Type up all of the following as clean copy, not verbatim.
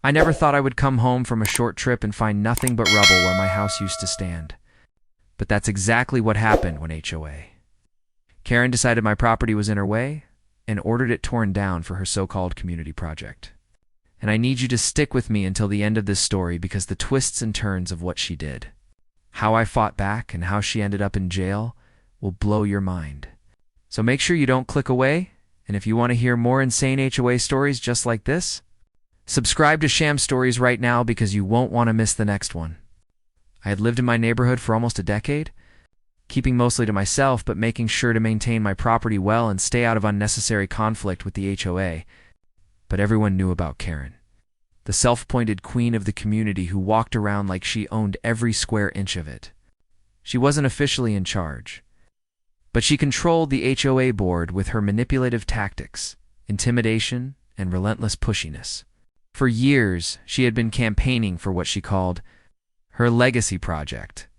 I never thought I would come home from a short trip and find nothing but rubble where my house used to stand. But that's exactly what happened when HOA Karen decided my property was in her way and ordered it torn down for her so-called community project. And I need you to stick with me until the end of this story because the twists and turns of what she did, how I fought back, and how she ended up in jail will blow your mind. So make sure you don't click away, and if you want to hear more insane HOA stories just like this, subscribe to Sham Stories right now because you won't want to miss the next one. I had lived in my neighborhood for almost a decade, keeping mostly to myself but making sure to maintain my property well and stay out of unnecessary conflict with the HOA. But everyone knew about Karen, the self-appointed queen of the community who walked around like she owned every square inch of it. She wasn't officially in charge, but she controlled the HOA board with her manipulative tactics, intimidation, and relentless pushiness. For years, she had been campaigning for what she called her legacy project,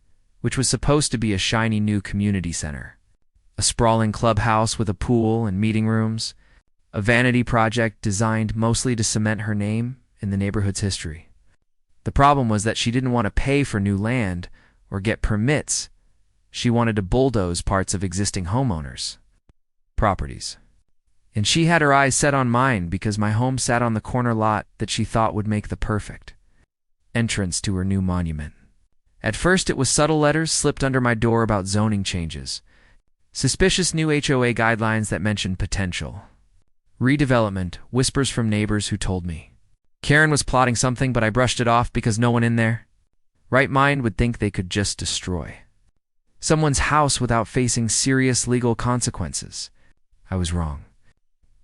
which was supposed to be a shiny new community center, a sprawling clubhouse with a pool and meeting rooms, a vanity project designed mostly to cement her name in the neighborhood's history. The problem was that she didn't want to pay for new land or get permits. She wanted to bulldoze parts of existing homeowners' properties. And she had her eyes set on mine because my home sat on the corner lot that she thought would make the perfect entrance to her new monument. At first it was subtle letters slipped under my door about zoning changes, suspicious new HOA guidelines that mentioned potential redevelopment, whispers from neighbors who told me Karen was plotting something, but I brushed it off because no one in their right mind would think they could just destroy someone's house without facing serious legal consequences. I was wrong.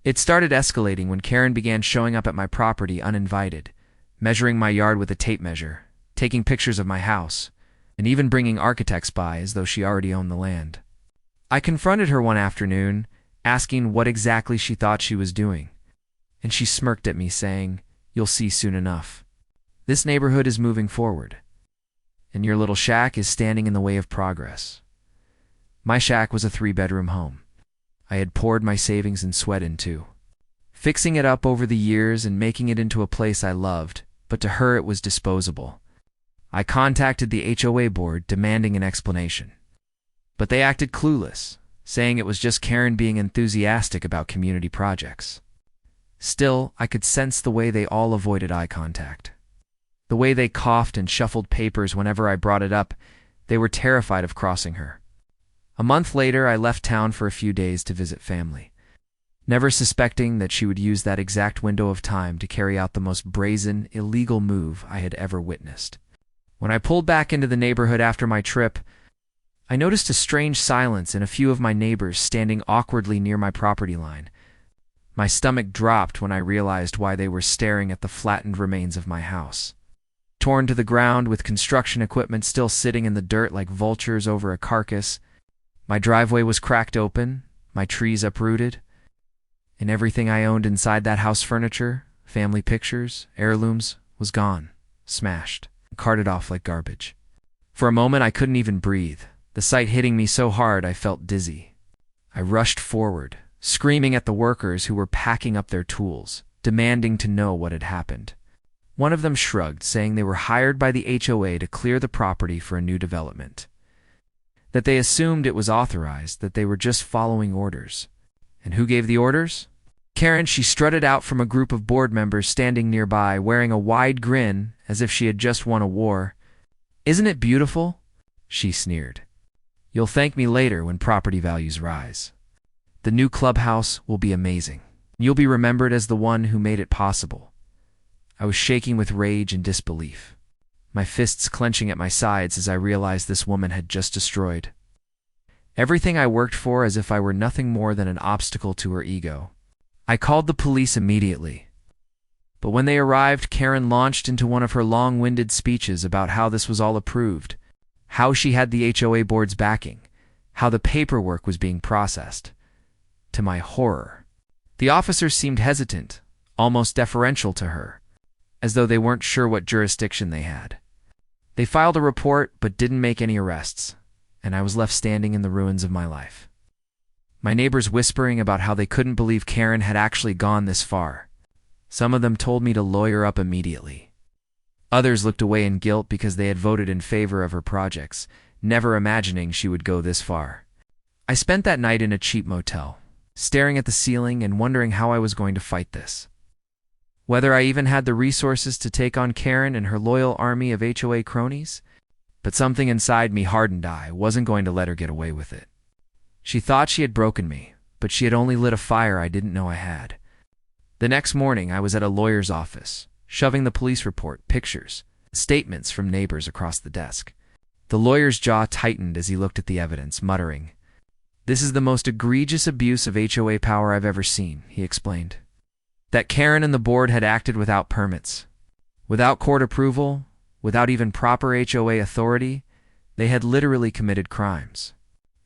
It started escalating when Karen began showing up at my property uninvited, measuring my yard with a tape measure, taking pictures of my house, and even bringing architects by as though she already owned the land. I confronted her one afternoon, asking what exactly she thought she was doing, and she smirked at me saying, "You'll see soon enough. This neighborhood is moving forward, and your little shack is standing in the way of progress." My shack was a 3-bedroom home. I had poured my savings and sweat into fixing it up over the years and making it into a place I loved, but to her it was disposable. I contacted the HOA board demanding an explanation, but they acted clueless, saying it was just Karen being enthusiastic about community projects. Still, I could sense the way they all avoided eye contact. The way they coughed and shuffled papers whenever I brought it up. They were terrified of crossing her. A month later, I left town for a few days to visit family, never suspecting that she would use that exact window of time to carry out the most brazen, illegal move I had ever witnessed. When I pulled back into the neighborhood after my trip, I noticed a strange silence and a few of my neighbors standing awkwardly near my property line. My stomach dropped when I realized why they were staring at the flattened remains of my house, torn to the ground with construction equipment still sitting in the dirt like vultures over a carcass. My driveway was cracked open, my trees uprooted, and everything I owned inside that house, furniture, family pictures, heirlooms, was gone, smashed, and carted off like garbage. For a moment I couldn't even breathe, the sight hitting me so hard I felt dizzy. I rushed forward, screaming at the workers who were packing up their tools, demanding to know what had happened. One of them shrugged, saying they were hired by the HOA to clear the property for a new development, that they assumed it was authorized, that they were just following orders. And who gave the orders? Karen. She strutted out from a group of board members standing nearby, wearing a wide grin as if she had just won a war. "Isn't it beautiful?" she sneered. "You'll thank me later when property values rise. The new clubhouse will be amazing. You'll be remembered as the one who made it possible." I was shaking with rage and disbelief, my fists clenching at my sides as I realized this woman had just destroyed everything I worked for, as if I were nothing more than an obstacle to her ego. I called the police immediately, but when they arrived, Karen launched into one of her long-winded speeches about how this was all approved, how she had the HOA board's backing, how the paperwork was being processed. To my horror, the officers seemed hesitant, almost deferential to her, as though they weren't sure what jurisdiction they had. They filed a report but didn't make any arrests, and I was left standing in the ruins of my life. My neighbors whispering about how they couldn't believe Karen had actually gone this far. Some of them told me to lawyer up immediately. Others looked away in guilt because they had voted in favor of her projects, never imagining she would go this far. I spent that night in a cheap motel, staring at the ceiling and wondering how I was going to fight this. Whether I even had the resources to take on Karen and her loyal army of HOA cronies. But something inside me hardened I wasn't going to let her get away with it. She thought she had broken me, but she had only lit a fire I didn't know I had. The next morning, I was at a lawyer's office, shoving the police report, pictures, statements from neighbors across the desk. The lawyer's jaw tightened as he looked at the evidence, muttering, "This is the most egregious abuse of HOA power I've ever seen," he explained. That Karen and the board had acted without permits, without court approval, without even proper HOA authority. They had literally committed crimes,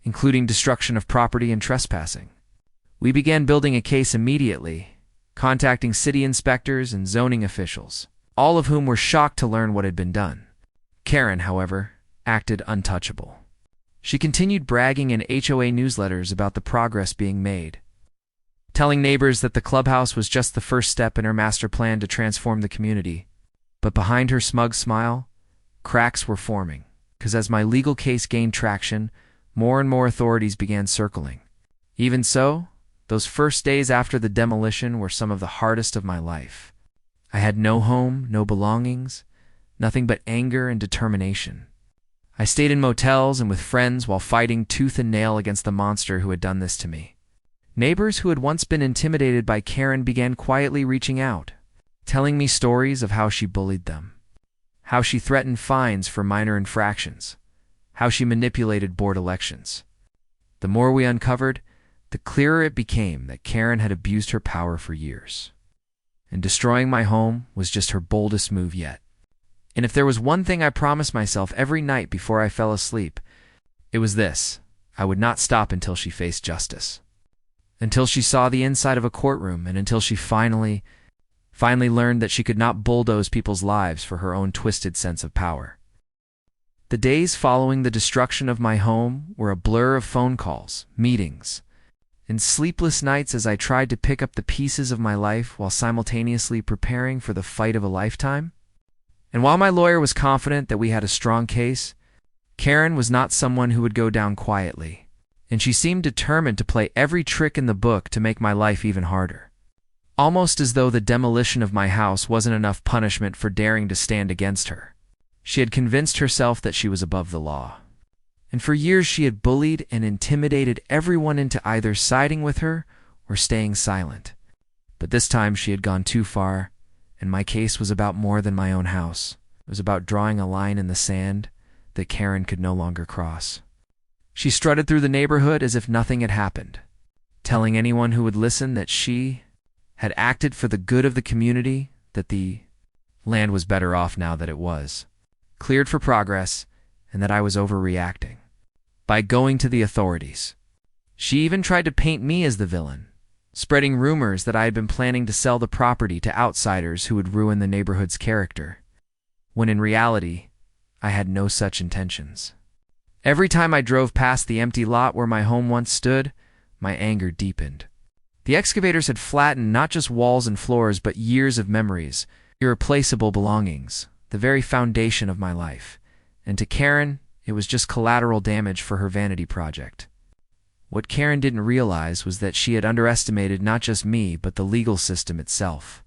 including destruction of property and trespassing. We began building a case immediately, contacting city inspectors and zoning officials, all of whom were shocked to learn what had been done. Karen, however, acted untouchable. She continued bragging in HOA newsletters about the progress being made, telling neighbors that the clubhouse was just the first step in her master plan to transform the community. But behind her smug smile, cracks were forming, because as my legal case gained traction, more and more authorities began circling. Even so, those first days after the demolition were some of the hardest of my life. I had no home, no belongings, nothing but anger and determination. I stayed in motels and with friends while fighting tooth and nail against the monster who had done this to me. Neighbors who had once been intimidated by Karen began quietly reaching out, telling me stories of how she bullied them, how she threatened fines for minor infractions, how she manipulated board elections. The more we uncovered, the clearer it became that Karen had abused her power for years. And destroying my home was just her boldest move yet. And if there was one thing I promised myself every night before I fell asleep, it was this: I would not stop until she faced justice. Until she saw the inside of a courtroom, and until she finally learned that she could not bulldoze people's lives for her own twisted sense of power. The days following the destruction of my home were a blur of phone calls, meetings, and sleepless nights as I tried to pick up the pieces of my life while simultaneously preparing for the fight of a lifetime. And while my lawyer was confident that we had a strong case, Karen was not someone who would go down quietly, and she seemed determined to play every trick in the book to make my life even harder. Almost as though the demolition of my house wasn't enough punishment for daring to stand against her. She had convinced herself that she was above the law. And for years she had bullied and intimidated everyone into either siding with her or staying silent. But this time she had gone too far, and my case was about more than my own house. It was about drawing a line in the sand that Karen could no longer cross. She strutted through the neighborhood as if nothing had happened, telling anyone who would listen that she had acted for the good of the community, that the land was better off now that it was, cleared for progress, and that I was overreacting by going to the authorities. She even tried to paint me as the villain, spreading rumors that I had been planning to sell the property to outsiders who would ruin the neighborhood's character, when in reality, I had no such intentions. Every time I drove past the empty lot where my home once stood, my anger deepened. The excavators had flattened not just walls and floors, but years of memories, irreplaceable belongings, the very foundation of my life. And to Karen, it was just collateral damage for her vanity project. What Karen didn't realize was that she had underestimated not just me, but the legal system itself.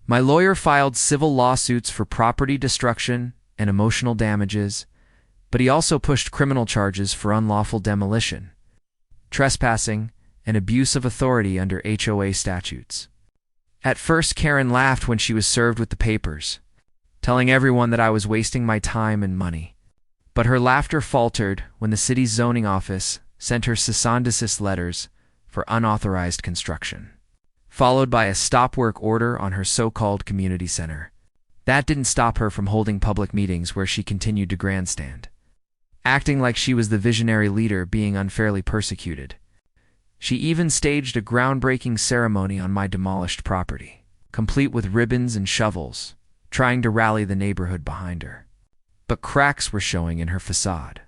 My lawyer filed civil lawsuits for property destruction and emotional damages, but he also pushed criminal charges for unlawful demolition, trespassing, and abuse of authority under HOA statutes. At first, Karen laughed when she was served with the papers, telling everyone that I was wasting my time and money. But her laughter faltered when the city's zoning office sent her cease and desist letters for unauthorized construction, followed by a stop work order on her so-called community center. That didn't stop her from holding public meetings where she continued to grandstand, acting like she was the visionary leader being unfairly persecuted. She even staged a groundbreaking ceremony on my demolished property, complete with ribbons and shovels, trying to rally the neighborhood behind her. But cracks were showing in her facade.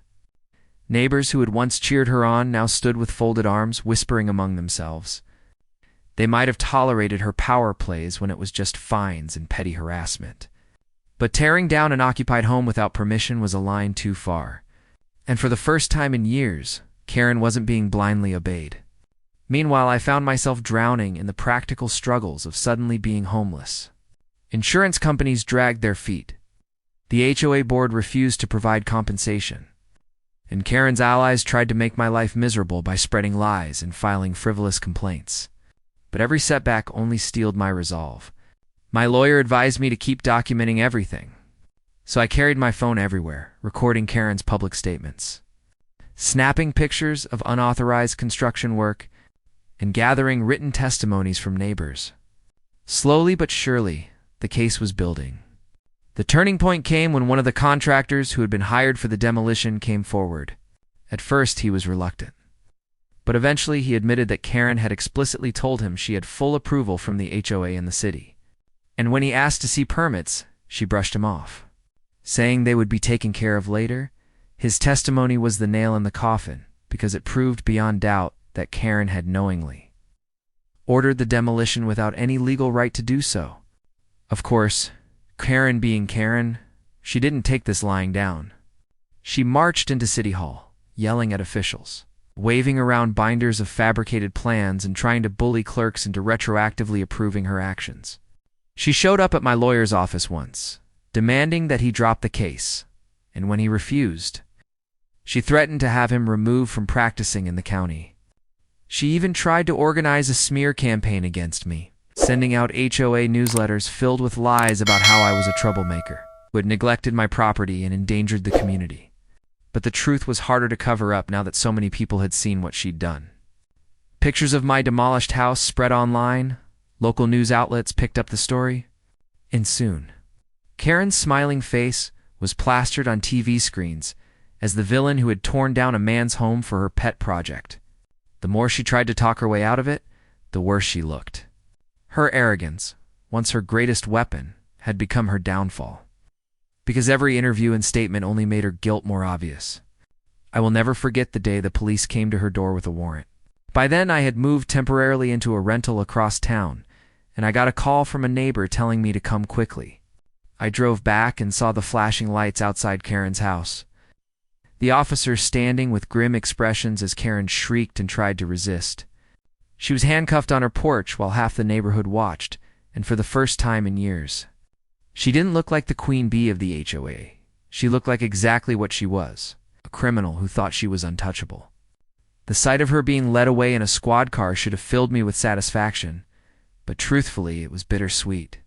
Neighbors who had once cheered her on now stood with folded arms, whispering among themselves, They might have tolerated her power plays when it was just fines and petty harassment. But tearing down an occupied home without permission was a line too far. And for the first time in years, Karen wasn't being blindly obeyed. Meanwhile, I found myself drowning in the practical struggles of suddenly being homeless. Insurance companies dragged their feet. The HOA board refused to provide compensation. And Karen's allies tried to make my life miserable by spreading lies and filing frivolous complaints. But every setback only steeled my resolve. My lawyer advised me to keep documenting everything. So I carried my phone everywhere, recording Karen's public statements, snapping pictures of unauthorized construction work, and gathering written testimonies from neighbors. Slowly but surely, the case was building. The turning point came when one of the contractors who had been hired for the demolition came forward. At first, he was reluctant. But eventually, he admitted that Karen had explicitly told him she had full approval from the HOA in the city. And when he asked to see permits, she brushed him off, saying they would be taken care of later. His testimony was the nail in the coffin, because it proved beyond doubt that Karen had knowingly ordered the demolition without any legal right to do so. Of course, Karen being Karen, she didn't take this lying down. She marched into City Hall, yelling at officials, waving around binders of fabricated plans and trying to bully clerks into retroactively approving her actions. She showed up at my lawyer's office once, demanding that he drop the case, and when he refused, she threatened to have him removed from practicing in the county. She even tried to organize a smear campaign against me, sending out HOA newsletters filled with lies about how I was a troublemaker, who had neglected my property and endangered the community. But the truth was harder to cover up now that so many people had seen what she'd done. Pictures of my demolished house spread online, local news outlets picked up the story, and soon, Karen's smiling face was plastered on TV screens as the villain who had torn down a man's home for her pet project. The more she tried to talk her way out of it, the worse she looked. Her arrogance, once her greatest weapon, had become her downfall, because every interview and statement only made her guilt more obvious. I will never forget the day the police came to her door with a warrant. By then, I had moved temporarily into a rental across town, and I got a call from a neighbor telling me to come quickly. I drove back and saw the flashing lights outside Karen's house. The officer standing with grim expressions as Karen shrieked and tried to resist. She was handcuffed on her porch while half the neighborhood watched, and for the first time in years. She didn't look like the queen bee of the HOA. She looked like exactly what she was, a criminal who thought she was untouchable. The sight of her being led away in a squad car should have filled me with satisfaction, but truthfully, it was bittersweet.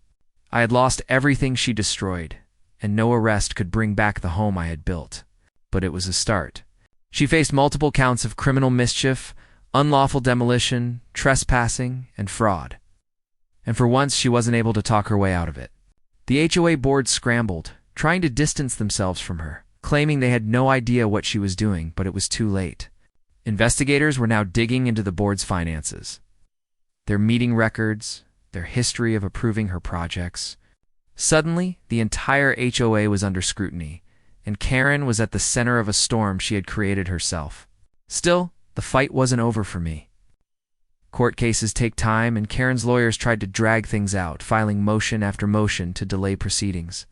I had lost everything she destroyed, and no arrest could bring back the home I had built. But it was a start. She faced multiple counts of criminal mischief, unlawful demolition, trespassing, and fraud. And for once, she wasn't able to talk her way out of it. The HOA board scrambled, trying to distance themselves from her, claiming they had no idea what she was doing, but it was too late. Investigators were now digging into the board's finances, their meeting records, their history of approving her projects. Suddenly, the entire HOA was under scrutiny, and Karen was at the center of a storm she had created herself. Still, the fight wasn't over for me. Court cases take time, and Karen's lawyers tried to drag things out, filing motion after motion to delay proceedings.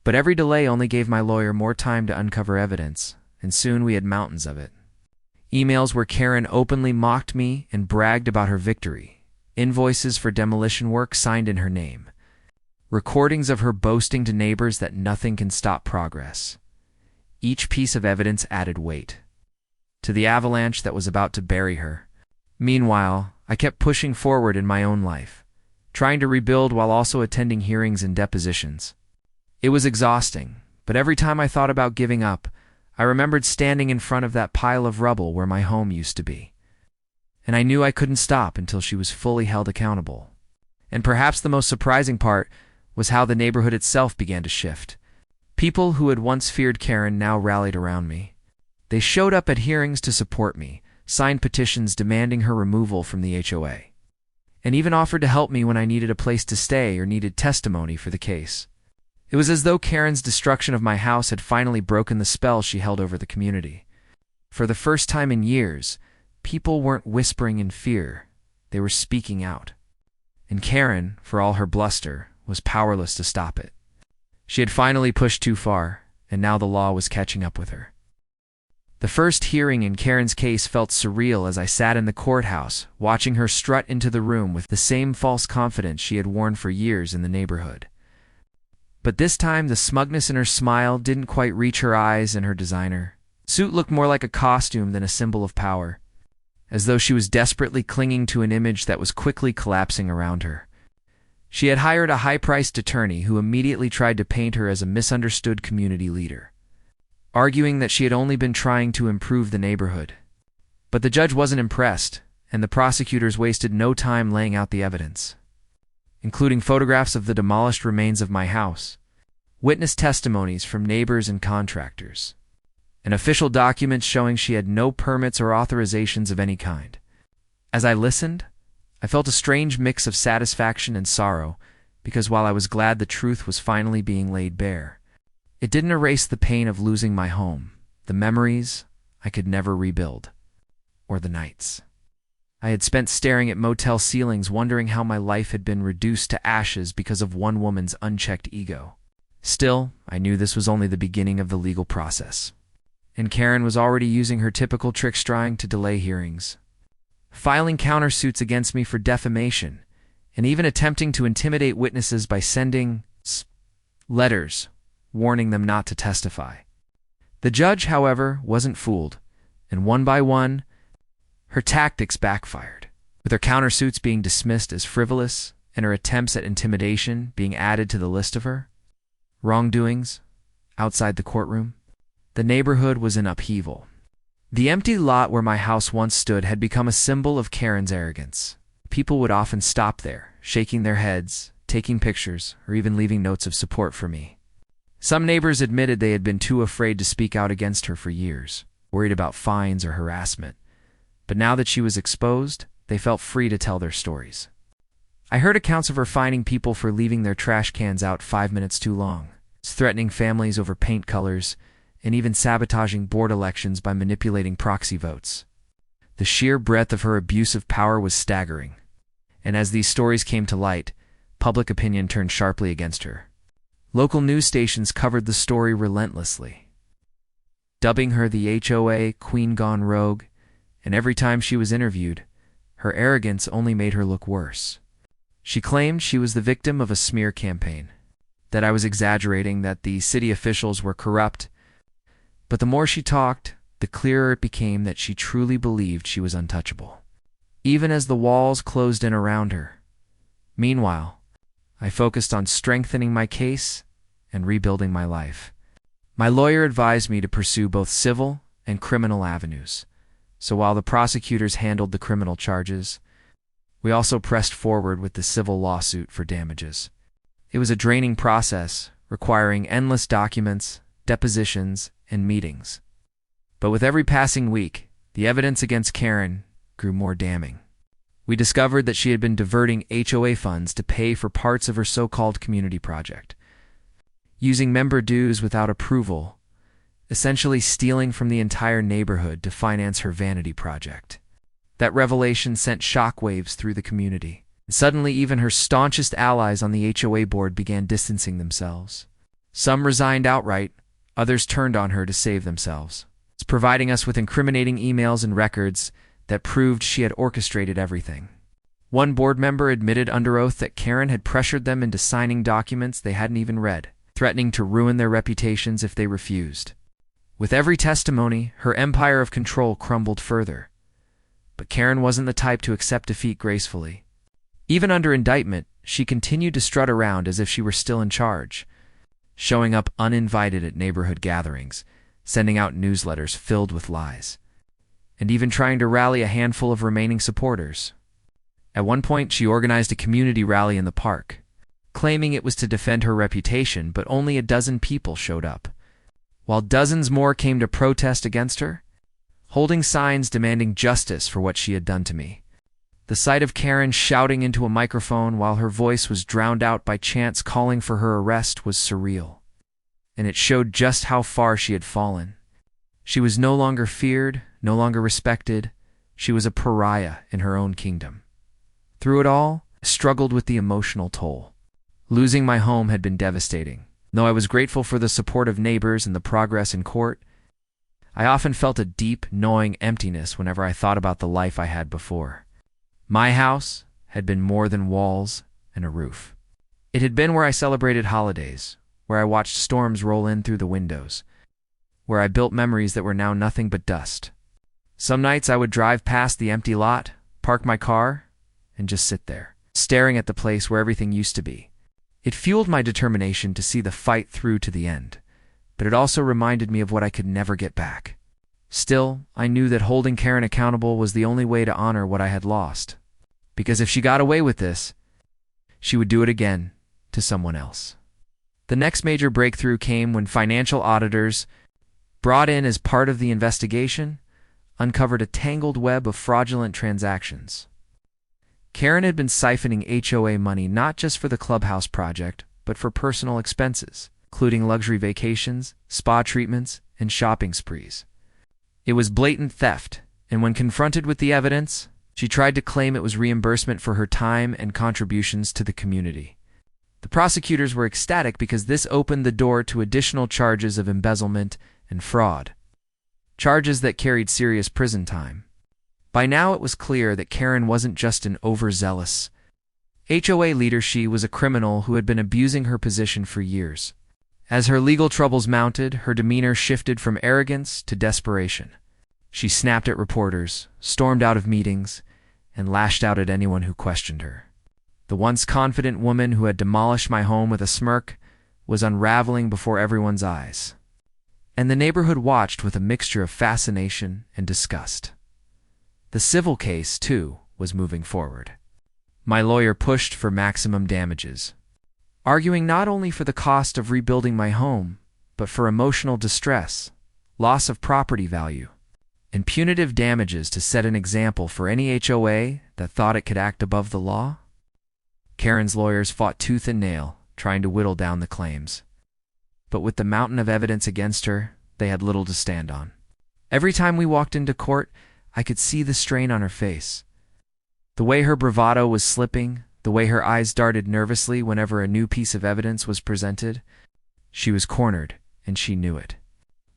But every delay only gave my lawyer more time to uncover evidence, and soon we had mountains of it. Emails where Karen openly mocked me and bragged about her victory, invoices for demolition work signed in her name, recordings of her boasting to neighbors that nothing can stop progress. Each piece of evidence added weight to the avalanche that was about to bury her. Meanwhile, I kept pushing forward in my own life, trying to rebuild while also attending hearings and depositions. It was exhausting, but every time I thought about giving up, I remembered standing in front of that pile of rubble where my home used to be. And I knew I couldn't stop until she was fully held accountable. And perhaps the most surprising part was how the neighborhood itself began to shift. People who had once feared Karen now rallied around me. They showed up at hearings to support me, signed petitions demanding her removal from the HOA, and even offered to help me when I needed a place to stay or needed testimony for the case. It was as though Karen's destruction of my house had finally broken the spell she held over the community. For the first time in years, people weren't whispering in fear. They were speaking out. and Karen, for all her bluster, was powerless to stop it. She had finally pushed too far, and now the law was catching up with her. The first hearing in Karen's case felt surreal as I sat in the courthouse, watching her strut into the room with the same false confidence she had worn for years in the neighborhood. But this time, the smugness in her smile didn't quite reach her eyes, and her designer suit looked more like a costume than a symbol of power, as though she was desperately clinging to an image that was quickly collapsing around her. She had hired a high-priced attorney who immediately tried to paint her as a misunderstood community leader, arguing that she had only been trying to improve the neighborhood. But the judge wasn't impressed, and the prosecutors wasted no time laying out the evidence, including photographs of the demolished remains of my house, witness testimonies from neighbors and contractors, and official documents showing she had no permits or authorizations of any kind. As I listened, I felt a strange mix of satisfaction and sorrow, because while I was glad the truth was finally being laid bare, it didn't erase the pain of losing my home, the memories I could never rebuild, or the nights I had spent staring at motel ceilings wondering how my life had been reduced to ashes because of one woman's unchecked ego. Still, I knew this was only the beginning of the legal process, and Karen was already using her typical tricks trying to delay hearings, filing countersuits against me for defamation, and even attempting to intimidate witnesses by sending letters warning them not to testify. The judge, however, wasn't fooled, and one by one, her tactics backfired, with her countersuits being dismissed as frivolous and her attempts at intimidation being added to the list of her wrongdoings outside the courtroom. The neighborhood was in upheaval. The empty lot where my house once stood had become a symbol of Karen's arrogance. People would often stop there, shaking their heads, taking pictures, or even leaving notes of support for me. Some neighbors admitted they had been too afraid to speak out against her for years, worried about fines or harassment. But now that she was exposed, they felt free to tell their stories. I heard accounts of her fining people for leaving their trash cans out 5 minutes too long, threatening families over paint colors, and even sabotaging board elections by manipulating proxy votes. The sheer breadth of her abuse of power was staggering, and as these stories came to light, public opinion turned sharply against her. Local news stations covered the story relentlessly, dubbing her the HOA Queen Gone Rogue, and every time she was interviewed, her arrogance only made her look worse. She claimed she was the victim of a smear campaign, that I was exaggerating, that the city officials were corrupt. But the more she talked, the clearer it became that she truly believed she was untouchable, even as the walls closed in around her. Meanwhile, I focused on strengthening my case and rebuilding my life. My lawyer advised me to pursue both civil and criminal avenues. So while the prosecutors handled the criminal charges, we also pressed forward with the civil lawsuit for damages. It was a draining process, requiring endless documents, depositions, and meetings. But with every passing week, the evidence against Karen grew more damning. We discovered that she had been diverting HOA funds to pay for parts of her so-called community project, using member dues without approval, essentially stealing from the entire neighborhood to finance her vanity project. That revelation sent shockwaves through the community. Suddenly, even her staunchest allies on the HOA board began distancing themselves. Some resigned outright, others turned on her to save themselves, providing us with incriminating emails and records that proved she had orchestrated everything. One board member admitted under oath that Karen had pressured them into signing documents they hadn't even read, threatening to ruin their reputations if they refused. With every testimony, her empire of control crumbled further. But Karen wasn't the type to accept defeat gracefully. Even under indictment, she continued to strut around as if she were still in charge, showing up uninvited at neighborhood gatherings, sending out newsletters filled with lies, and even trying to rally a handful of remaining supporters. At one point, she organized a community rally in the park, claiming it was to defend her reputation, but only a dozen people showed up, while dozens more came to protest against her, holding signs demanding justice for what she had done to me. The sight of Karen shouting into a microphone while her voice was drowned out by chants calling for her arrest was surreal, and it showed just how far she had fallen. She was no longer feared, no longer respected. She was a pariah in her own kingdom. Through it all, I struggled with the emotional toll. Losing my home had been devastating. Though I was grateful for the support of neighbors and the progress in court, I often felt a deep, gnawing emptiness whenever I thought about the life I had before. My house had been more than walls and a roof. It had been where I celebrated holidays, where I watched storms roll in through the windows, where I built memories that were now nothing but dust. Some nights I would drive past the empty lot, park my car, and just sit there, staring at the place where everything used to be. It fueled my determination to see the fight through to the end, but it also reminded me of what I could never get back. Still, I knew that holding Karen accountable was the only way to honor what I had lost. Because if she got away with this, she would do it again to someone else. The next major breakthrough came when financial auditors, brought in as part of the investigation, uncovered a tangled web of fraudulent transactions. Karen had been siphoning HOA money not just for the clubhouse project, but for personal expenses, including luxury vacations, spa treatments, and shopping sprees. It was blatant theft, and when confronted with the evidence, she tried to claim it was reimbursement for her time and contributions to the community. The prosecutors were ecstatic because this opened the door to additional charges of embezzlement and fraud, charges that carried serious prison time. By now it was clear that Karen wasn't just an overzealous HOA leader, she was a criminal who had been abusing her position for years. As her legal troubles mounted, her demeanor shifted from arrogance to desperation. She snapped at reporters, stormed out of meetings, and lashed out at anyone who questioned her. The once confident woman who had demolished my home with a smirk was unraveling before everyone's eyes. And the neighborhood watched with a mixture of fascination and disgust. The civil case, too, was moving forward. My lawyer pushed for maximum damages, arguing not only for the cost of rebuilding my home, but for emotional distress, loss of property value, and punitive damages to set an example for any HOA that thought it could act above the law. Karen's lawyers fought tooth and nail, trying to whittle down the claims. But with the mountain of evidence against her, they had little to stand on. Every time we walked into court, I could see the strain on her face. The way her bravado was slipping, the way her eyes darted nervously whenever a new piece of evidence was presented. She was cornered, and she knew it.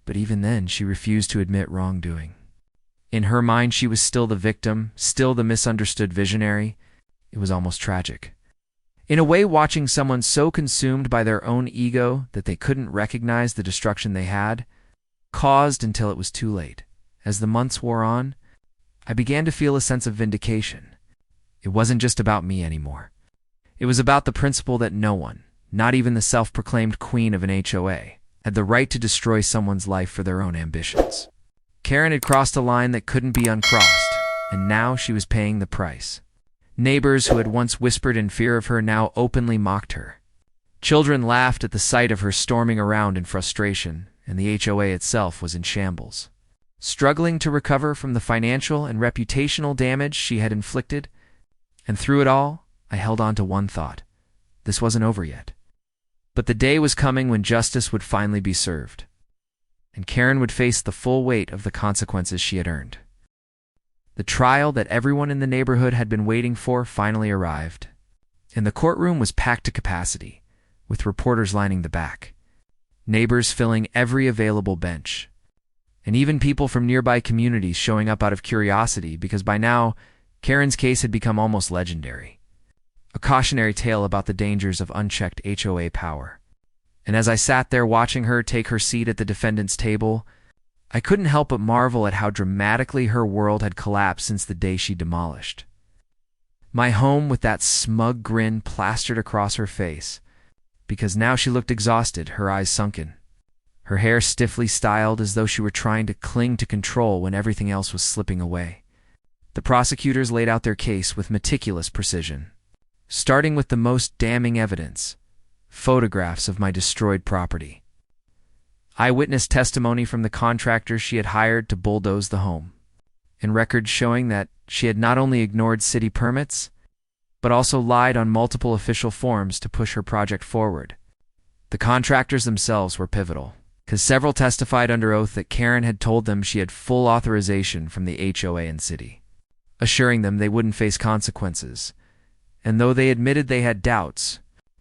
But even then, she refused to admit wrongdoing. In her mind, she was still the victim, still the misunderstood visionary. It was almost tragic. In a way, watching someone so consumed by their own ego that they couldn't recognize the destruction they had caused until it was too late. As the months wore on, I began to feel a sense of vindication. It wasn't just about me anymore. It was about the principle that no one, not even the self-proclaimed queen of an HOA, had the right to destroy someone's life for their own ambitions. Karen had crossed a line that couldn't be uncrossed, and now she was paying the price. Neighbors who had once whispered in fear of her now openly mocked her. Children laughed at the sight of her storming around in frustration, and the HOA itself was in shambles. Struggling to recover from the financial and reputational damage she had inflicted, and through it all, I held on to one thought. This wasn't over yet. But the day was coming when justice would finally be served, and Karen would face the full weight of the consequences she had earned. The trial that everyone in the neighborhood had been waiting for finally arrived, and the courtroom was packed to capacity, with reporters lining the back, neighbors filling every available bench, and even people from nearby communities showing up out of curiosity because by now, Karen's case had become almost legendary. A cautionary tale about the dangers of unchecked HOA power. And as I sat there watching her take her seat at the defendant's table, I couldn't help but marvel at how dramatically her world had collapsed since the day she demolished. My home with that smug grin plastered across her face, because now she looked exhausted, her eyes sunken, her hair stiffly styled as though she were trying to cling to control when everything else was slipping away. The prosecutors laid out their case with meticulous precision, starting with the most damning evidence, photographs of my destroyed property. Eyewitness testimony from the contractor she had hired to bulldoze the home, and records showing that she had not only ignored city permits, but also lied on multiple official forms to push her project forward. The contractors themselves were pivotal, because several testified under oath that Karen had told them she had full authorization from the HOA and city, assuring them they wouldn't face consequences, and though they admitted they had doubts,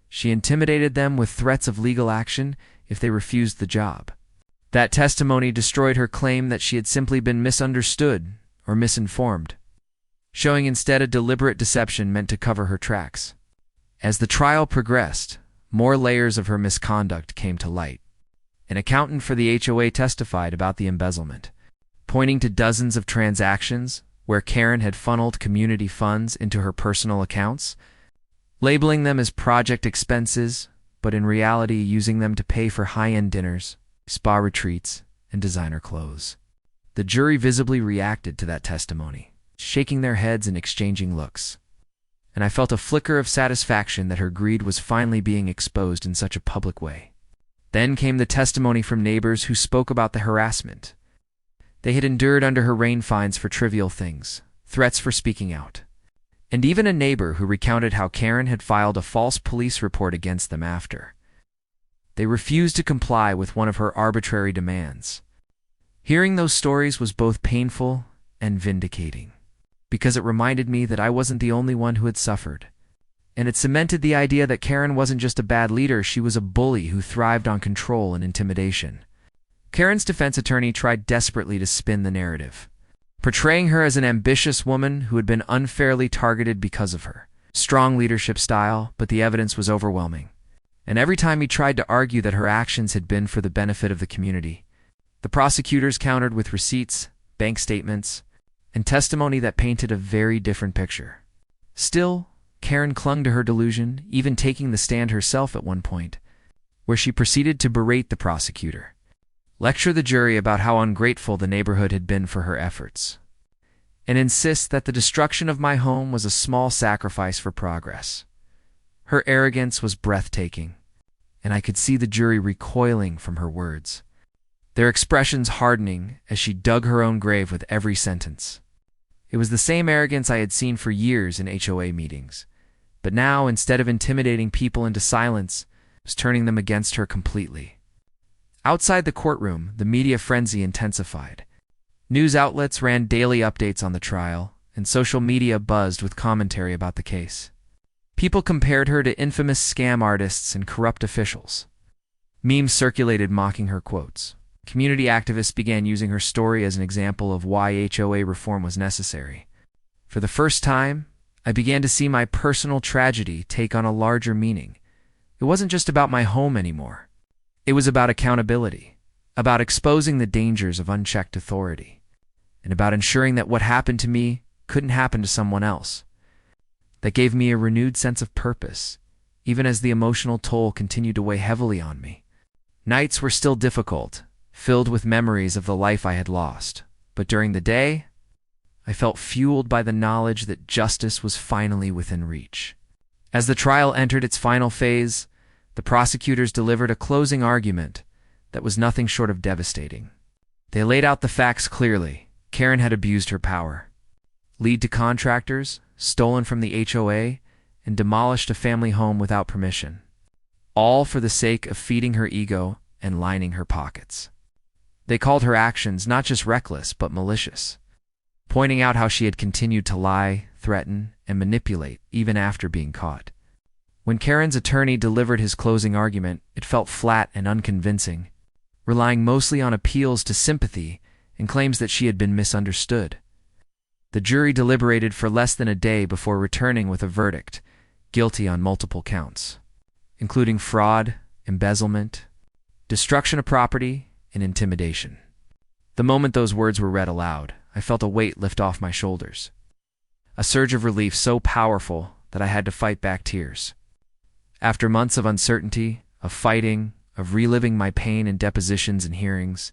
she intimidated them with threats of legal action if they refused the job. That testimony destroyed her claim that she had simply been misunderstood or misinformed, showing instead a deliberate deception meant to cover her tracks. As the trial progressed, more layers of her misconduct came to light. An accountant for the HOA testified about the embezzlement, pointing to dozens of transactions where Karen had funneled community funds into her personal accounts, labeling them as project expenses, but in reality using them to pay for high-end dinners, spa retreats, and designer clothes. The jury visibly reacted to that testimony, shaking their heads and exchanging looks. And I felt a flicker of satisfaction that her greed was finally being exposed in such a public way. Then came the testimony from neighbors who spoke about the harassment they had endured under her rain fines for trivial things, threats for speaking out, and even a neighbor who recounted how Karen had filed a false police report against them after. They refused to comply with one of her arbitrary demands. Hearing those stories was both painful and vindicating, because it reminded me that I wasn't the only one who had suffered. And it cemented the idea that Karen wasn't just a bad leader, she was a bully who thrived on control and intimidation. Karen's defense attorney tried desperately to spin the narrative, portraying her as an ambitious woman who had been unfairly targeted because of her strong leadership style, but the evidence was overwhelming. And every time he tried to argue that her actions had been for the benefit of the community, the prosecutors countered with receipts, bank statements, and testimony that painted a very different picture. Still, Karen clung to her delusion, even taking the stand herself at one point, where she proceeded to berate the prosecutor, lecture the jury about how ungrateful the neighborhood had been for her efforts, and insist that the destruction of my home was a small sacrifice for progress. Her arrogance was breathtaking, and I could see the jury recoiling from her words, their expressions hardening as she dug her own grave with every sentence. It was the same arrogance I had seen for years in HOA meetings, but now, instead of intimidating people into silence, was turning them against her completely. Outside the courtroom, the media frenzy intensified. News outlets ran daily updates on the trial, and social media buzzed with commentary about the case. People compared her to infamous scam artists and corrupt officials. Memes circulated mocking her quotes. Community activists began using her story as an example of why HOA reform was necessary. For the first time, I began to see my personal tragedy take on a larger meaning. It wasn't just about my home anymore. It was about accountability, about exposing the dangers of unchecked authority, and about ensuring that what happened to me couldn't happen to someone else. That gave me a renewed sense of purpose, even as the emotional toll continued to weigh heavily on me. Nights were still difficult, filled with memories of the life I had lost, but during the day, I felt fueled by the knowledge that justice was finally within reach. As the trial entered its final phase, the prosecutors delivered a closing argument that was nothing short of devastating. They laid out the facts clearly. Karen had abused her power, lied to contractors, stolen from the HOA, and demolished a family home without permission, all for the sake of feeding her ego and lining her pockets. They called her actions not just reckless but malicious, pointing out how she had continued to lie, threaten, and manipulate even after being caught. When Karen's attorney delivered his closing argument, it felt flat and unconvincing, relying mostly on appeals to sympathy and claims that she had been misunderstood. The jury deliberated for less than a day before returning with a verdict, guilty on multiple counts, including fraud, embezzlement, destruction of property, and intimidation. The moment those words were read aloud, I felt a weight lift off my shoulders, a surge of relief so powerful that I had to fight back tears. After months of uncertainty, of fighting, of reliving my pain in depositions and hearings,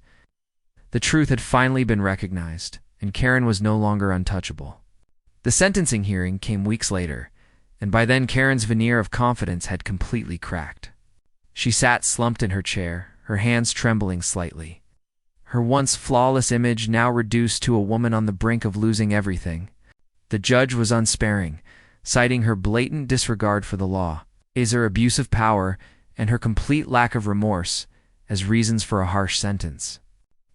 the truth had finally been recognized, and Karen was no longer untouchable. The sentencing hearing came weeks later, and by then Karen's veneer of confidence had completely cracked. She sat slumped in her chair, her hands trembling slightly, her once flawless image now reduced to a woman on the brink of losing everything. The judge was unsparing, citing her blatant disregard for the law, her abuse of power, and her complete lack of remorse as reasons for a harsh sentence.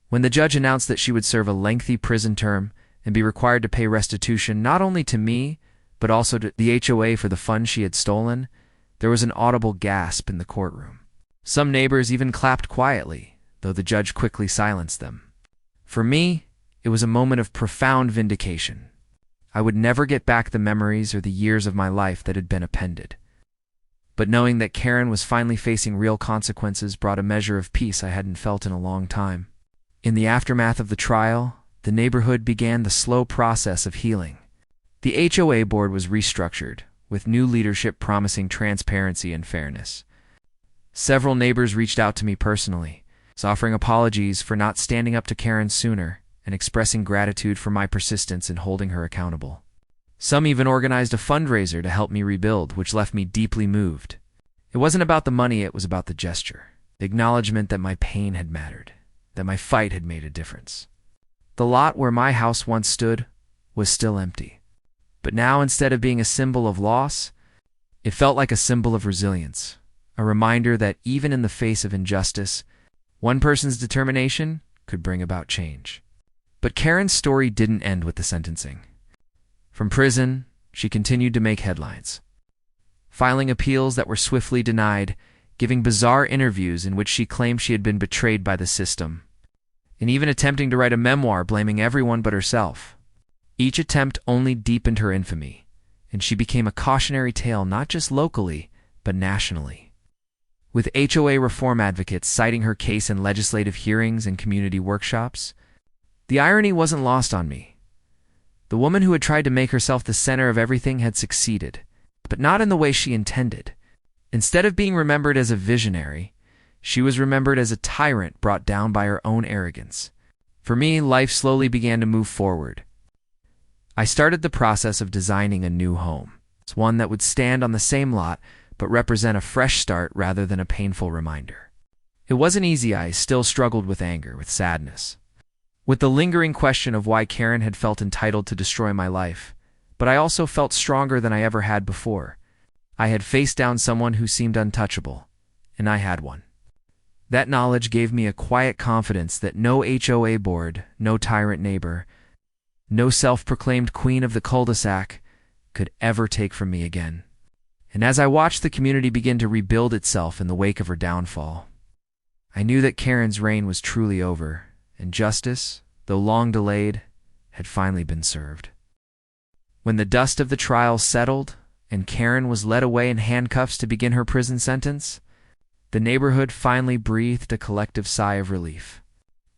When the judge announced that she would serve a lengthy prison term and be required to pay restitution not only to me, but also to the HOA for the funds she had stolen, there was an audible gasp in the courtroom. Some neighbors even clapped quietly, though the judge quickly silenced them. For me, it was a moment of profound vindication. I would never get back the memories or the years of my life that had been appended. But knowing that Karen was finally facing real consequences brought a measure of peace I hadn't felt in a long time. In the aftermath of the trial, the neighborhood began the slow process of healing. The HOA board was restructured, with new leadership promising transparency and fairness. Several neighbors reached out to me personally, offering apologies for not standing up to Karen sooner and expressing gratitude for my persistence in holding her accountable. Some even organized a fundraiser to help me rebuild, which left me deeply moved. It wasn't about the money, it was about the gesture, the acknowledgement that my pain had mattered, that my fight had made a difference. The lot where my house once stood was still empty. But now, instead of being a symbol of loss, it felt like a symbol of resilience, a reminder that even in the face of injustice, one person's determination could bring about change. But Karen's story didn't end with the sentencing. From prison, she continued to make headlines, filing appeals that were swiftly denied, giving bizarre interviews in which she claimed she had been betrayed by the system, and even attempting to write a memoir blaming everyone but herself. Each attempt only deepened her infamy, and she became a cautionary tale not just locally, but nationally. With HOA reform advocates citing her case in legislative hearings and community workshops, the irony wasn't lost on me. The woman who had tried to make herself the center of everything had succeeded, but not in the way she intended. Instead of being remembered as a visionary, she was remembered as a tyrant brought down by her own arrogance. For me, life slowly began to move forward. I started the process of designing a new home. It's one that would stand on the same lot, but represent a fresh start rather than a painful reminder. It wasn't easy. I still struggled with anger, with sadness, with the lingering question of why Karen had felt entitled to destroy my life. But I also felt stronger than I ever had before. I had faced down someone who seemed untouchable, and I had one. That knowledge gave me a quiet confidence that no HOA board, no tyrant neighbor, no self-proclaimed queen of the cul-de-sac could ever take from me again. And as I watched the community begin to rebuild itself in the wake of her downfall, I knew that Karen's reign was truly over, and justice, though long delayed, had finally been served. When the dust of the trial settled, and Karen was led away in handcuffs to begin her prison sentence, the neighborhood finally breathed a collective sigh of relief.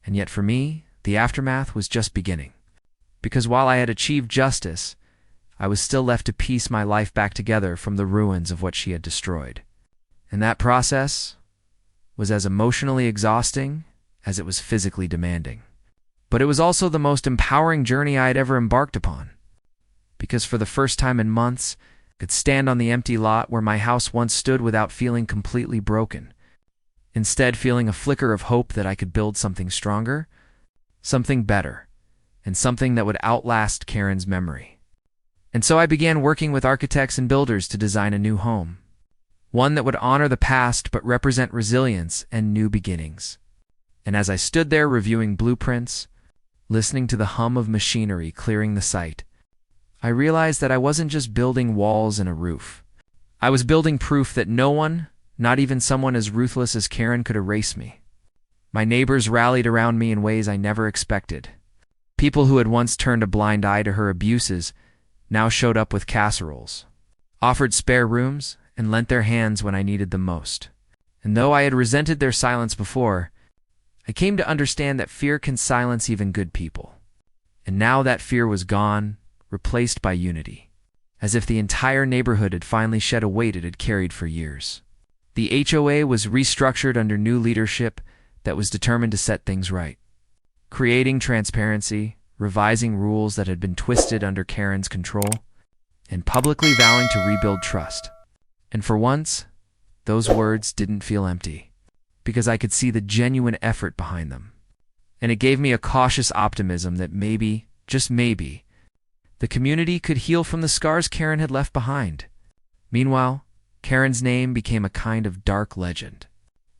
And yet for me, the aftermath was just beginning. Because while I had achieved justice, I was still left to piece my life back together from the ruins of what she had destroyed. And that process was as emotionally exhausting as it was physically demanding. But it was also the most empowering journey I had ever embarked upon. Because for the first time in months, I could stand on the empty lot where my house once stood without feeling completely broken. Instead, feeling a flicker of hope that I could build something stronger, something better, and something that would outlast Karen's memory. And so I began working with architects and builders to design a new home. One that would honor the past but represent resilience and new beginnings. And as I stood there reviewing blueprints, listening to the hum of machinery clearing the site, I realized that I wasn't just building walls and a roof. I was building proof that no one, not even someone as ruthless as Karen, could erase me. My neighbors rallied around me in ways I never expected. People who had once turned a blind eye to her abuses now showed up with casseroles, offered spare rooms, and lent their hands when I needed them most. And though I had resented their silence before, I came to understand that fear can silence even good people. And now that fear was gone, replaced by unity, as if the entire neighborhood had finally shed a weight it had carried for years. The HOA was restructured under new leadership that was determined to set things right, creating transparency, revising rules that had been twisted under Karen's control, and publicly vowing to rebuild trust. And for once, those words didn't feel empty, because I could see the genuine effort behind them. And it gave me a cautious optimism that maybe, just maybe, the community could heal from the scars Karen had left behind. Meanwhile, Karen's name became a kind of dark legend.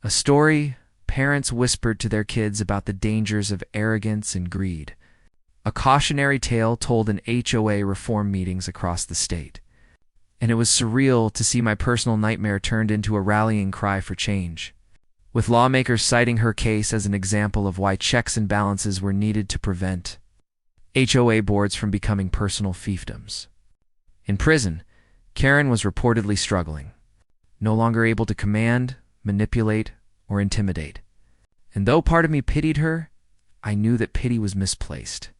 A story parents whispered to their kids about the dangers of arrogance and greed. a cautionary tale told in HOA reform meetings across the state. And it was surreal to see my personal nightmare turned into a rallying cry for change, with lawmakers citing her case as an example of why checks and balances were needed to prevent HOA boards from becoming personal fiefdoms. In prison, Karen was reportedly struggling, no longer able to command, manipulate, or intimidate. And though part of me pitied her, I knew that pity was misplaced,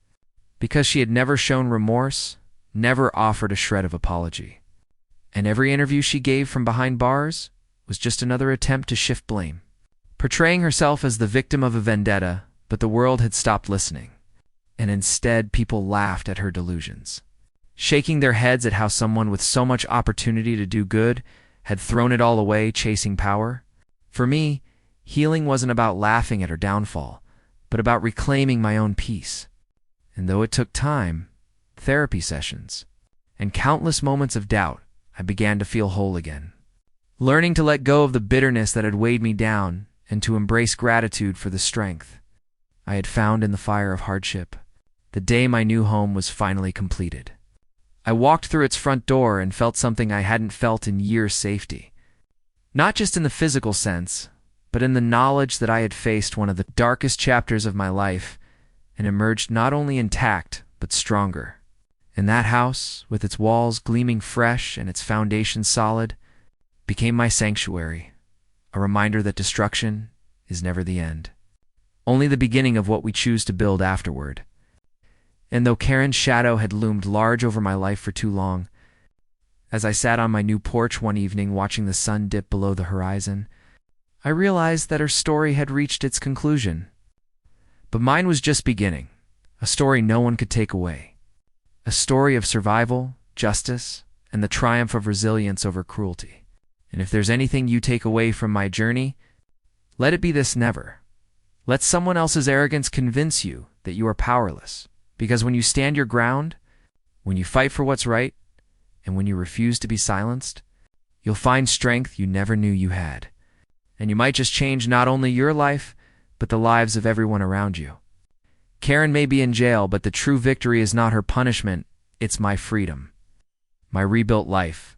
because she had never shown remorse, never offered a shred of apology. And every interview she gave from behind bars was just another attempt to shift blame, portraying herself as the victim of a vendetta, but the world had stopped listening, and instead people laughed at her delusions, shaking their heads at how someone with so much opportunity to do good had thrown it all away chasing power. For me, healing wasn't about laughing at her downfall, but about reclaiming my own peace. And though it took time, therapy sessions, and countless moments of doubt, I began to feel whole again, learning to let go of the bitterness that had weighed me down and to embrace gratitude for the strength I had found in the fire of hardship. The day my new home was finally completed, I walked through its front door and felt something I hadn't felt in years: safety. Not just in the physical sense, but in the knowledge that I had faced one of the darkest chapters of my life and emerged not only intact, but stronger. And that house, with its walls gleaming fresh and its foundation solid, became my sanctuary, a reminder that destruction is never the end, only the beginning of what we choose to build afterward. And though Karen's shadow had loomed large over my life for too long, as I sat on my new porch one evening watching the sun dip below the horizon, I realized that her story had reached its conclusion. But mine was just beginning, a story no one could take away, a story of survival, justice, and the triumph of resilience over cruelty. And if there's anything you take away from my journey, let it be this: never let someone else's arrogance convince you that you are powerless. Because when you stand your ground, when you fight for what's right, and when you refuse to be silenced, you'll find strength you never knew you had. And you might just change not only your life, but the lives of everyone around you. Karen may be in jail, but the true victory is not her punishment, it's my freedom, my rebuilt life,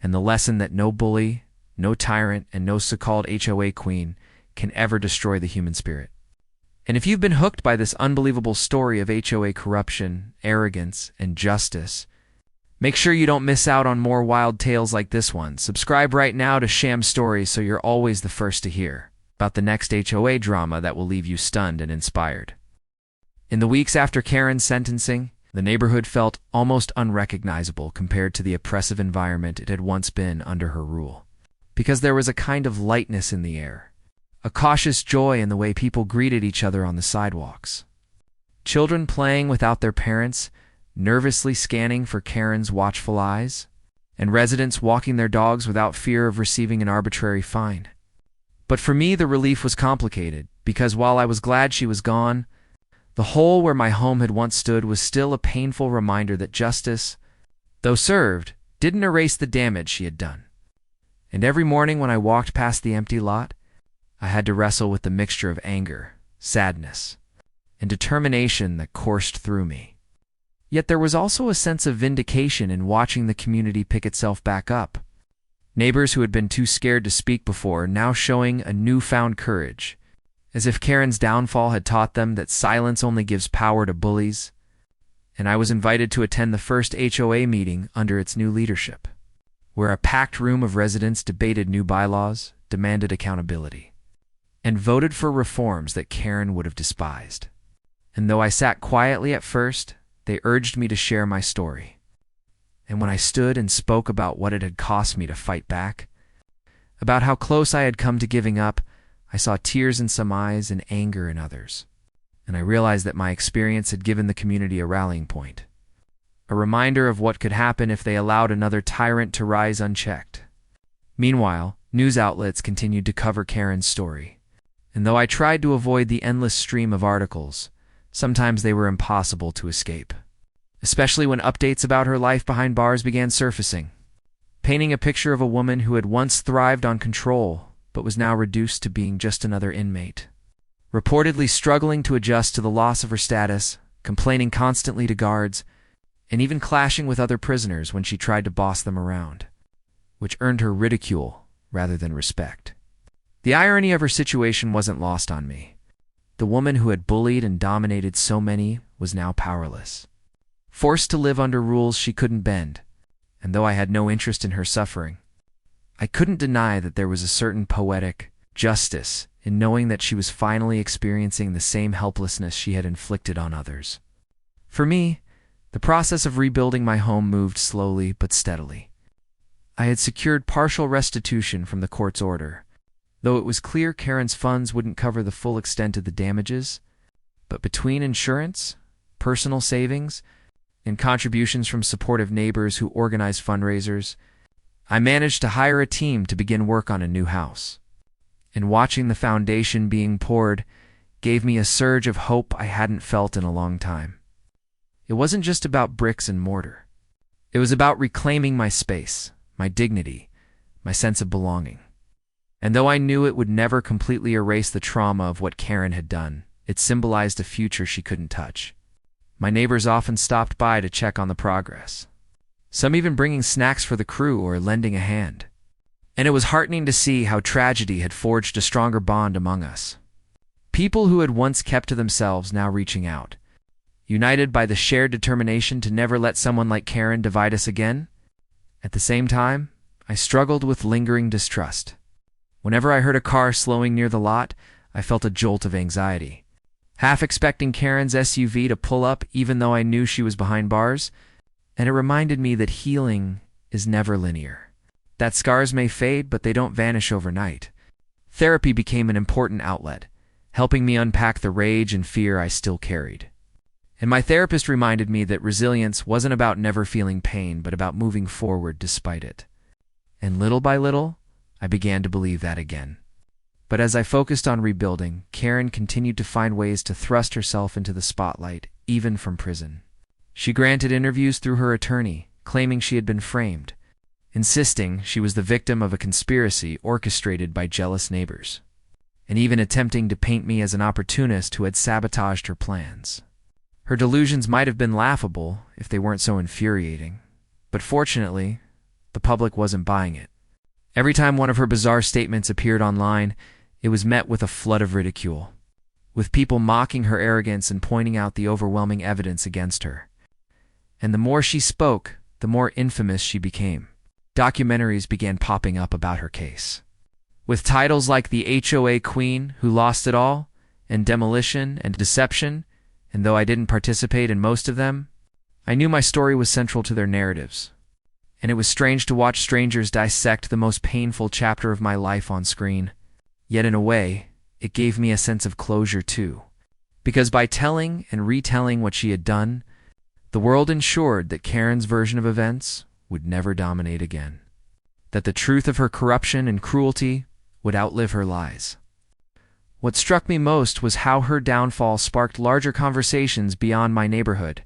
and the lesson that no bully, no tyrant, and no so-called HOA queen can ever destroy the human spirit. And if you've been hooked by this unbelievable story of HOA corruption, arrogance, and justice, make sure you don't miss out on more wild tales like this one. Subscribe right now to Sham Stories so you're always the first to hear about the next HOA drama that will leave you stunned and inspired. In the weeks after Karen's sentencing, the neighborhood felt almost unrecognizable compared to the oppressive environment it had once been under her rule, because there was a kind of lightness in the air, a cautious joy in the way people greeted each other on the sidewalks. Children playing without their parents, nervously scanning for Karen's watchful eyes, and residents walking their dogs without fear of receiving an arbitrary fine. But for me, the relief was complicated, because while I was glad she was gone, the hole where my home had once stood was still a painful reminder that justice, though served, didn't erase the damage she had done. And every morning when I walked past the empty lot, I had to wrestle with the mixture of anger, sadness, and determination that coursed through me. Yet there was also a sense of vindication in watching the community pick itself back up. Neighbors who had been too scared to speak before now showing a newfound courage, as if Karen's downfall had taught them that silence only gives power to bullies. And I was invited to attend the first HOA meeting under its new leadership, where a packed room of residents debated new bylaws, demanded accountability, and voted for reforms that Karen would have despised. And though I sat quietly at first, they urged me to share my story. And when I stood and spoke about what it had cost me to fight back, about how close I had come to giving up, I saw tears in some eyes and anger in others. And I realized that my experience had given the community a rallying point, a reminder of what could happen if they allowed another tyrant to rise unchecked. Meanwhile, news outlets continued to cover Karen's story. And though I tried to avoid the endless stream of articles, sometimes they were impossible to escape, especially when updates about her life behind bars began surfacing, painting a picture of a woman who had once thrived on control but was now reduced to being just another inmate, reportedly struggling to adjust to the loss of her status, complaining constantly to guards, and even clashing with other prisoners when she tried to boss them around, which earned her ridicule rather than respect. The irony of her situation wasn't lost on me. The woman who had bullied and dominated so many was now powerless, forced to live under rules she couldn't bend, and though I had no interest in her suffering, I couldn't deny that there was a certain poetic justice in knowing that she was finally experiencing the same helplessness she had inflicted on others. For me, the process of rebuilding my home moved slowly but steadily. I had secured partial restitution from the court's order, though it was clear Karen's funds wouldn't cover the full extent of the damages. But between insurance, personal savings, and contributions from supportive neighbors who organized fundraisers, I managed to hire a team to begin work on a new house. And watching the foundation being poured gave me a surge of hope I hadn't felt in a long time. It wasn't just about bricks and mortar. It was about reclaiming my space, my dignity, my sense of belonging. And though I knew it would never completely erase the trauma of what Karen had done, it symbolized a future she couldn't touch. My neighbors often stopped by to check on the progress, some even bringing snacks for the crew or lending a hand. And it was heartening to see how tragedy had forged a stronger bond among us. People who had once kept to themselves now reaching out, united by the shared determination to never let someone like Karen divide us again. At the same time, I struggled with lingering distrust. Whenever I heard a car slowing near the lot, I felt a jolt of anxiety, half expecting Karen's SUV to pull up even though I knew she was behind bars, and it reminded me that healing is never linear. That scars may fade, but they don't vanish overnight. Therapy became an important outlet, helping me unpack the rage and fear I still carried. And my therapist reminded me that resilience wasn't about never feeling pain, but about moving forward despite it. And little by little, I began to believe that again. But as I focused on rebuilding, Karen continued to find ways to thrust herself into the spotlight, even from prison. She granted interviews through her attorney, claiming she had been framed, insisting she was the victim of a conspiracy orchestrated by jealous neighbors, and even attempting to paint me as an opportunist who had sabotaged her plans. Her delusions might have been laughable if they weren't so infuriating, but fortunately, the public wasn't buying it. Every time one of her bizarre statements appeared online, it was met with a flood of ridicule, with people mocking her arrogance and pointing out the overwhelming evidence against her. And the more she spoke, the more infamous she became. Documentaries began popping up about her case, with titles like the HOA Queen Who Lost It All, and Demolition and Deception, and though I didn't participate in most of them, I knew my story was central to their narratives. And it was strange to watch strangers dissect the most painful chapter of my life on screen. Yet in a way, it gave me a sense of closure too, because by telling and retelling what she had done, the world ensured that Karen's version of events would never dominate again, that the truth of her corruption and cruelty would outlive her lies. What struck me most was how her downfall sparked larger conversations beyond my neighborhood.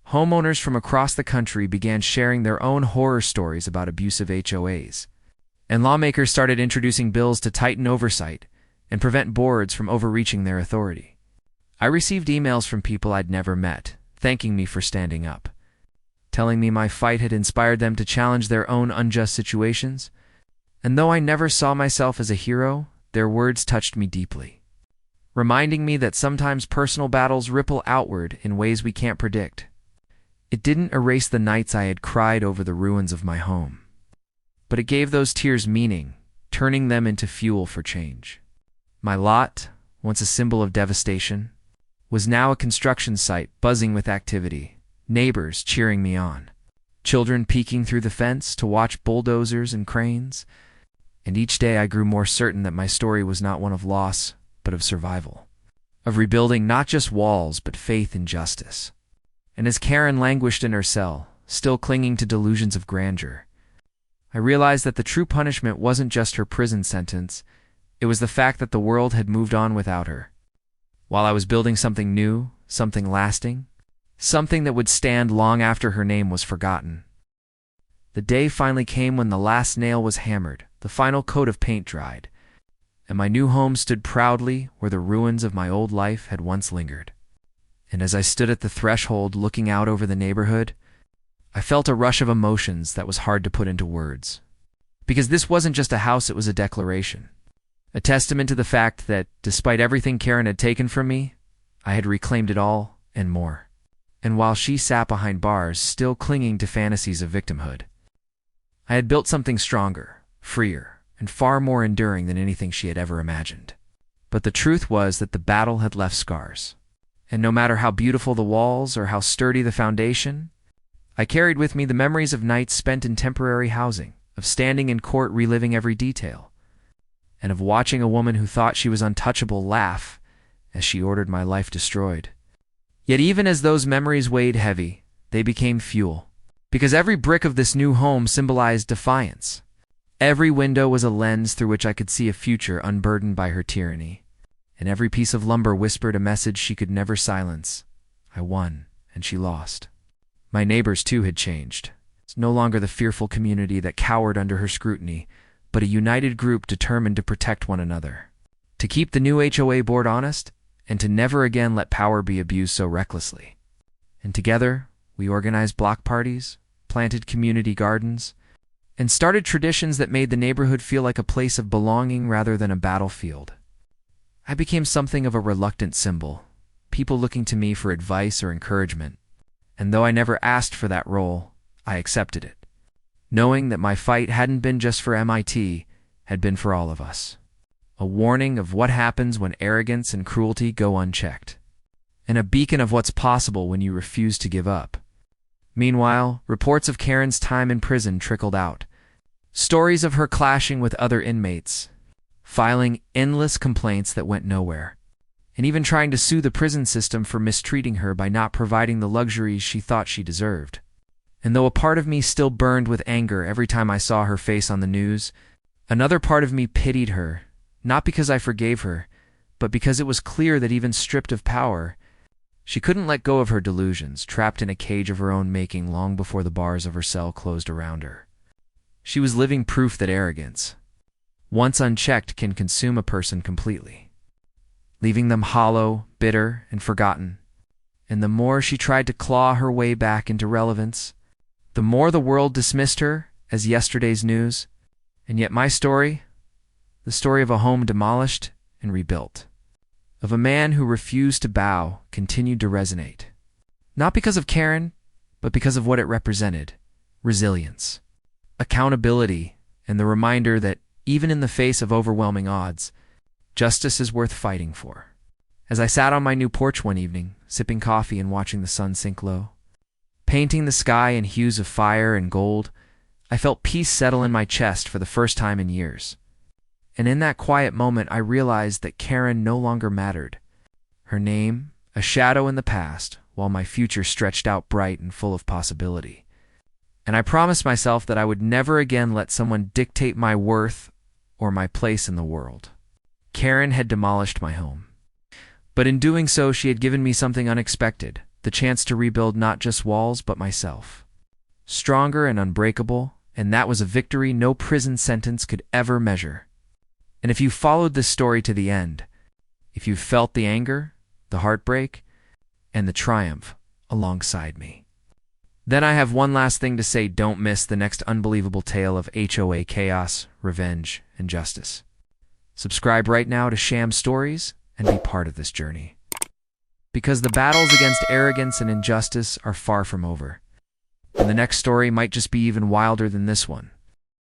Homeowners from across the country began sharing their own horror stories about abusive HOAs, and lawmakers started introducing bills to tighten oversight and prevent boards from overreaching their authority. I received emails from people I'd never met, thanking me for standing up, telling me my fight had inspired them to challenge their own unjust situations. And though I never saw myself as a hero, their words touched me deeply, reminding me that sometimes personal battles ripple outward in ways we can't predict. It didn't erase the nights I had cried over the ruins of my home, but it gave those tears meaning, turning them into fuel for change. My lot, once a symbol of devastation, was now a construction site buzzing with activity, neighbors cheering me on, children peeking through the fence to watch bulldozers and cranes, and each day I grew more certain that my story was not one of loss, but of survival, of rebuilding not just walls, but faith in justice. And as Karen languished in her cell, still clinging to delusions of grandeur, I realized that the true punishment wasn't just her prison sentence, it was the fact that the world had moved on without her. While I was building something new, something lasting, something that would stand long after her name was forgotten. The day finally came when the last nail was hammered, the final coat of paint dried, and my new home stood proudly where the ruins of my old life had once lingered. And as I stood at the threshold looking out over the neighborhood, I felt a rush of emotions that was hard to put into words. Because this wasn't just a house, it was a declaration. A testament to the fact that, despite everything Karen had taken from me, I had reclaimed it all and more. And while she sat behind bars, still clinging to fantasies of victimhood, I had built something stronger, freer, and far more enduring than anything she had ever imagined. But the truth was that the battle had left scars. And no matter how beautiful the walls or how sturdy the foundation, I carried with me the memories of nights spent in temporary housing, of standing in court reliving every detail, and of watching a woman who thought she was untouchable laugh as she ordered my life destroyed. Yet even as those memories weighed heavy, they became fuel, because every brick of this new home symbolized defiance. Every window was a lens through which I could see a future unburdened by her tyranny, and every piece of lumber whispered a message she could never silence. I won, and she lost. My neighbors, too, had changed. It's no longer the fearful community that cowered under her scrutiny, but a united group determined to protect one another, to keep the new HOA board honest, and to never again let power be abused so recklessly. And together, we organized block parties, planted community gardens, and started traditions that made the neighborhood feel like a place of belonging rather than a battlefield. I became something of a reluctant symbol, people looking to me for advice or encouragement, and though I never asked for that role, I accepted it, knowing that my fight hadn't been just for MIT, had been for all of us. A warning of what happens when arrogance and cruelty go unchecked, and a beacon of what's possible when you refuse to give up. Meanwhile, reports of Karen's time in prison trickled out. Stories of her clashing with other inmates, filing endless complaints that went nowhere, and even trying to sue the prison system for mistreating her by not providing the luxuries she thought she deserved. And though a part of me still burned with anger every time I saw her face on the news, another part of me pitied her, not because I forgave her, but because it was clear that even stripped of power, she couldn't let go of her delusions, trapped in a cage of her own making long before the bars of her cell closed around her. She was living proof that arrogance, once unchecked, can consume a person completely, leaving them hollow, bitter, and forgotten. And the more she tried to claw her way back into relevance, the more the world dismissed her as yesterday's news. And yet my story, the story of a home demolished and rebuilt, of a man who refused to bow, continued to resonate. Not because of Karen, but because of what it represented: resilience, accountability, and the reminder that even in the face of overwhelming odds, justice is worth fighting for. As I sat on my new porch one evening, sipping coffee and watching the sun sink low, painting the sky in hues of fire and gold, I felt peace settle in my chest for the first time in years. And in that quiet moment, I realized that Karen no longer mattered. Her name, a shadow in the past, while my future stretched out bright and full of possibility. And I promised myself that I would never again let someone dictate my worth or my place in the world. Karen had demolished my home. But in doing so, she had given me something unexpected, the chance to rebuild not just walls, but myself. Stronger and unbreakable, and that was a victory no prison sentence could ever measure. And if you followed this story to the end, if you felt the anger, the heartbreak, and the triumph alongside me, then I have one last thing to say: don't miss the next unbelievable tale of HOA chaos, revenge, and justice. Subscribe right now to Sham Stories and be part of this journey. Because the battles against arrogance and injustice are far from over, and the next story might just be even wilder than this one.